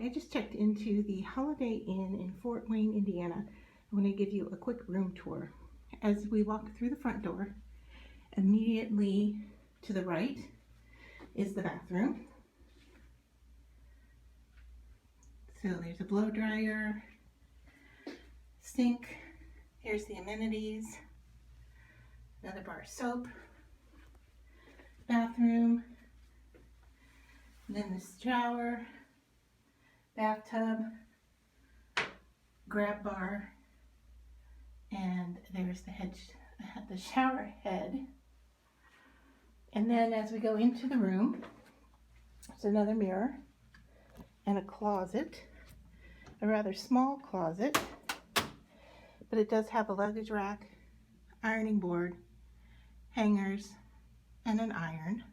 I just checked into the Holiday Inn in Fort Wayne, Indiana. I'm going to give you a quick room tour. As we walk through the front door, immediately to the right is the bathroom. So there's a blow dryer, sink, here's the amenities, another bar of soap, bathroom, and then the shower, bathtub, grab bar, and there's the shower head. And then as we go into the room, there's another mirror and a closet, a rather small closet, but it does have a luggage rack, ironing board, hangers, and an iron.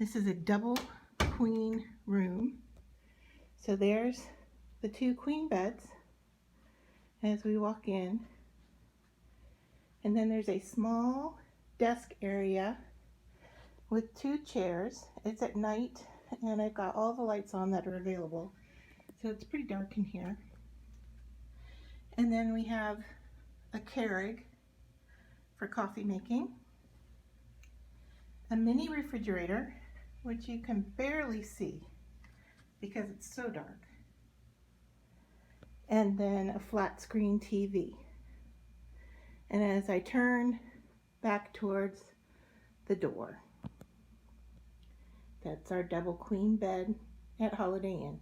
This is a double queen room. So there's the two queen beds as we walk in. And then there's a small desk area with two chairs. It's at night and I've got all the lights on that are available. So it's pretty dark in here. And then we have a Keurig for coffee making, a mini refrigerator, which you can barely see because it's so dark, and then a flat screen TV. And as I turn back towards the door, that's our double queen bed at Holiday Inn.